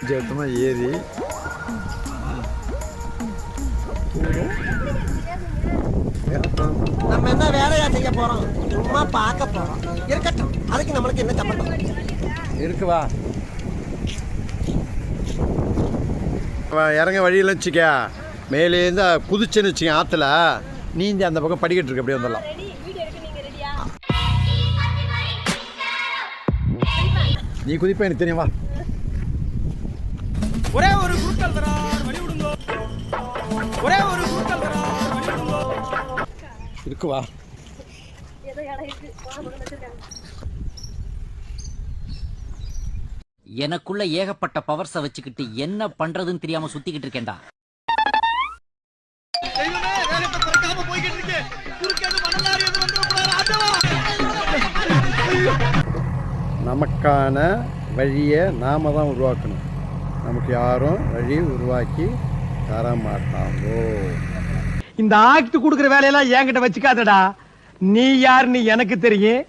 ஜெட்டமா ஏறி நம்ம என்ன வேலையா செய்ய போறோம்? சும்மா பார்க்க போறோம். இருக்கட்டும், அதுக்கு நம்மளுக்கு என்ன சம்பந்தம் இருக்குவா? இறங்க வழியில் வச்சுக்க, மேலேருந்து குதிச்சுன்னு வச்சுக்க ஆற்றுல, நீந்தி அந்த பக்கம் படிக்கட்டு இருக்கு, அப்படியே வந்துடலாம். நீ குதிப்பா, எனக்கு தெரியுமா? ஒரே ஒரு குறுக்கல் வரார் வழி விடுங்கோ. ஒரே ஒரு குறுக்கல் வரார் வழி விடுங்கோ. இருக்குவா? எனக்குள்ள ஏகப்பட்ட பவர்ஸை வச்சுக்கிட்டு என்ன பண்றதுன்னு தெரியாம சுத்திக்கிட்டு இருக்கேன்டா. தெய்வமே, வேகத்தை குறைக்காம போய்கிட்டு இருக்கே. குறுக்கேது மணலாரி எது வந்துடக்கூடாது. ஆண்டவா! நமக்கான வழியை நாம தான் உருவாக்கணும். நமக்கு யாரும் வழி உருவாக்கி தர மாட்டாங்கோ. இந்த ஆக்ட் கொடுக்குற வேலையெல்லாம் என்கிட்ட வச்சுக்காதடா. நீ யாருன்னு எனக்கு தெரியும்.